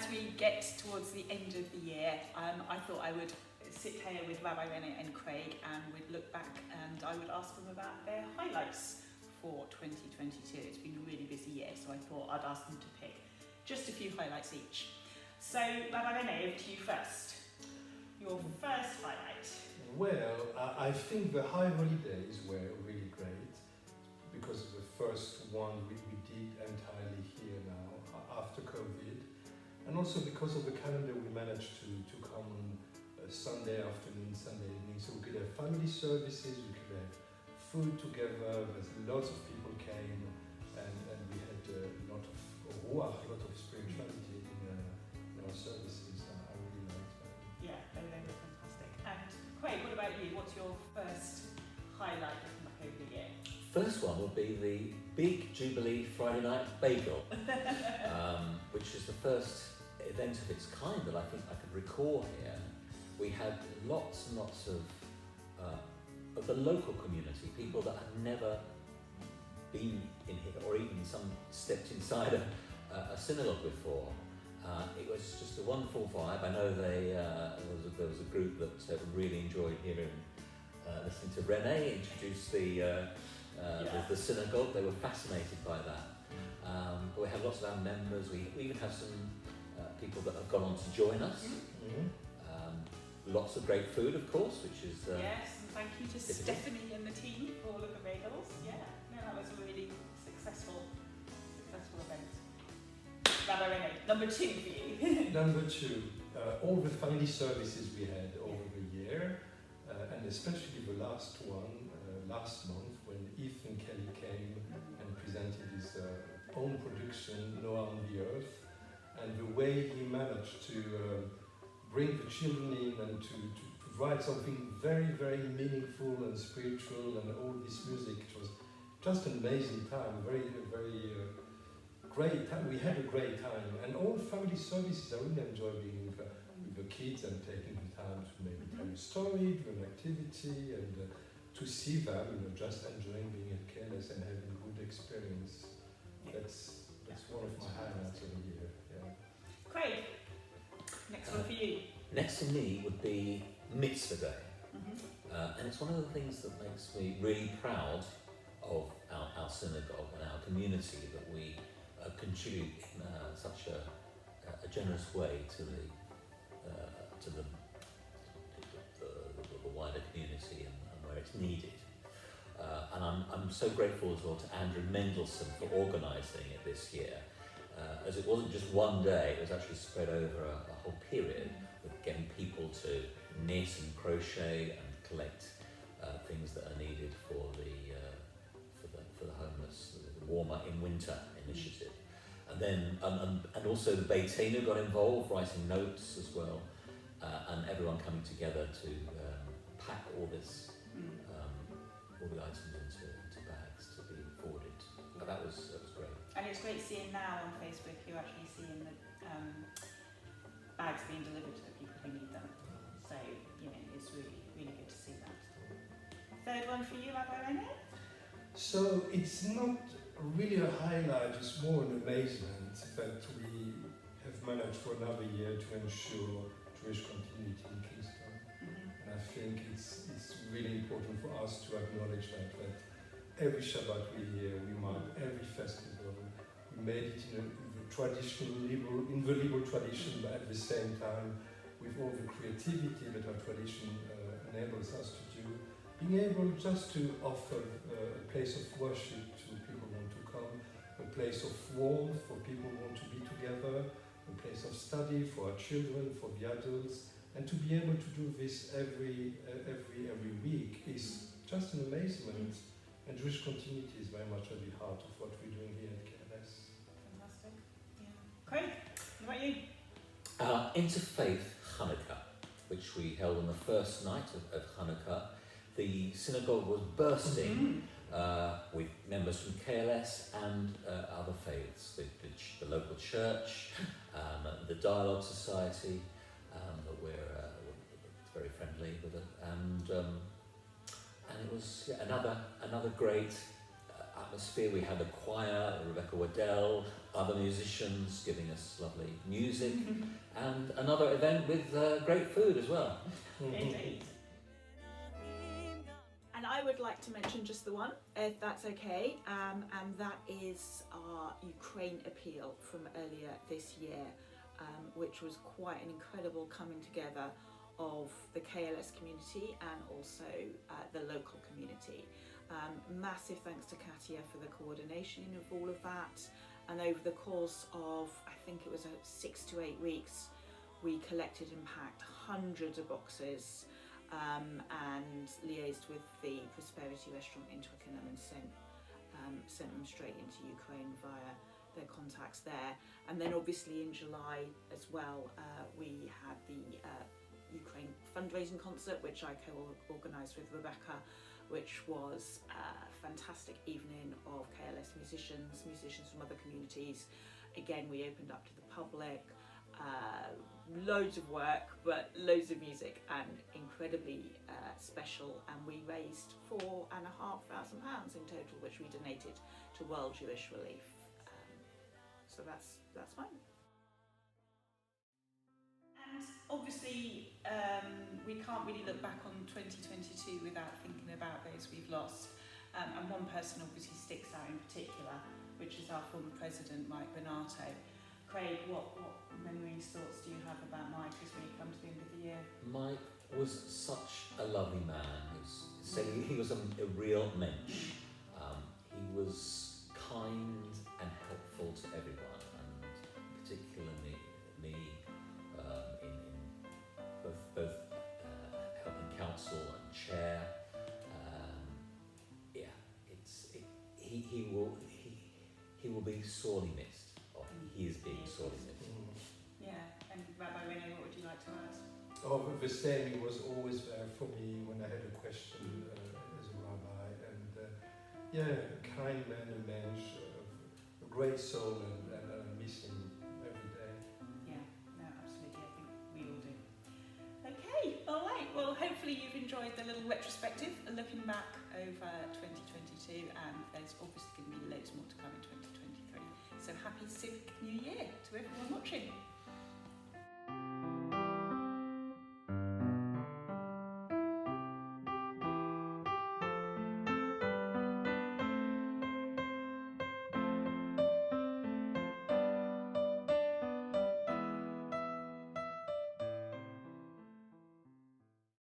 as we get towards the end of the year, I thought I would sit here with Rabbi René and Craig and we'd look back and I would ask them about their highlights for 2022. It's been a really busy year, so I thought I'd ask them to pick just a few highlights each. So, Rabbi René, over to you first. Your first highlight. Well, I think the high holidays were really great because the first one we did entirely here now after COVID, and also because of the calendar we managed to come on Sunday afternoon, Sunday evening, so we could have family services, we could have food together. There's lots of people came, and we had a lot of ruach, a lot of spirituality in our services. I really liked that. Yeah, they were fantastic. And Craig, what about you? What's your first highlight looking back over the year? First one would be the big Jubilee Friday night bagel, which is the first event of its kind that I think I could recall here. We had lots and lots of the local community, people that had never been in here or even some stepped inside a synagogue before. It was just a wonderful vibe. I know there was a group that really enjoyed hearing, listening to René introduce the synagogue. They were fascinated by that. But we have lots of our members. We even have some people that have gone on to join us. Mm-hmm. Lots of great food, of course, which is... yes, and thank you to Stephanie and the team for all of the bagels. Yeah, no, that was a really successful event. Rabbi René, number 2 for you. Number 2, all the family services we had over the year, and especially the last one, last month, when Ethan Kelly came and presented his own production, Noah on the Earth, and the way he managed to bring the children in and to write something very, very meaningful and spiritual, and all this music. It was just an amazing time, very great time. We had a great time, and all family services, I really enjoy being with the kids and taking the time to maybe tell a story, do an activity, and to see them, just enjoying being at KLS and having a good experience. That's one of my highlights of the year. Yeah. Craig, next one for you. Next to me would be Mitzvah Day. And it's one of the things that makes me really proud of our synagogue and our community, that we contribute in such a generous way to the wider community and where it's needed. And I'm so grateful as well to Andrew Mendelsohn for organising it this year. As it wasn't just one day, it was actually spread over a whole period, with getting people to knit and crochet and collect things that are needed for the homeless, the Warmer in Winter initiative. And then and also the Beitenu got involved, writing notes as well, and everyone coming together to pack all the items into bags to be forwarded. That was great. And it's great seeing now on Facebook, you're actually seeing the bags being delivered to the people who need them. So, it's really, really good to see that. Third one for you, Rabbi René? So it's not really a highlight, it's more an amazement that we have managed for another year to ensure Jewish continuity in Kingston. And I think it's really important for us to acknowledge that every Shabbat we mark every festival. We made it in the liberal tradition, but at the same time, with all the creativity that our tradition enables us to do, being able just to offer a place of worship to people who want to come, a place of warmth for people who want to be together, a place of study for our children, for the adults, and to be able to do this every week is just an amazement. And Jewish continuity is very much at the heart of what we're doing here at KLS. Fantastic. Yeah. Craig, what about you? Interfaith Hanukkah, which we held on the first night of Hanukkah. The synagogue was bursting with members from KLS and other faiths, the local church, the Dialogue Society, that we're very friendly with it, and it was another great atmosphere. We had a choir, Rebecca Waddell, other musicians giving us lovely music, and another event with great food as well. Indeed. And I would like to mention just the one, if that's okay, and that is our Ukraine appeal from earlier this year, which was quite an incredible coming together of the KLS community and also the local community. Massive thanks to Katia for the coordination of all of that, and over the course of, I think it was 6 to 8 weeks, we collected and packed hundreds of boxes and liaised with the Prosperity Restaurant in Twickenham and sent them straight into Ukraine via their contacts there. And then obviously in July as well, we had the Ukraine fundraising concert, which I co-organised with Rebecca, which was a fantastic evening of KLS musicians from other communities. Again, we opened up to the public. Loads of work, but loads of music, and incredibly special. And we raised £4,500 in total, which we donated to World Jewish Relief. So that's fine. And obviously, we can't really look back on 2022 without thinking about those we've lost. And one person obviously sticks out in particular, which is our former president, Mike Barnato. Craig, what memories, thoughts do you have about Mike as we come to the end of the year? Mike was such a lovely man. He was a real mensch. He was kind and helpful to everyone, and particularly me in both helping counsel and chair. He will be sorely missed. He is being sorely missed. Yeah, and Rabbi René, what would you like to add? Oh, the same. He was always there for me when I had a question as a rabbi, and a kind man, a mensch, a great soul, and I miss him every day. Yeah, no, absolutely. I think we all do. Okay, all right. Well, hopefully you've enjoyed the little retrospective and looking back over 2022, and there's obviously going to be loads more to come in 2023. So happy Civic New Year to everyone watching.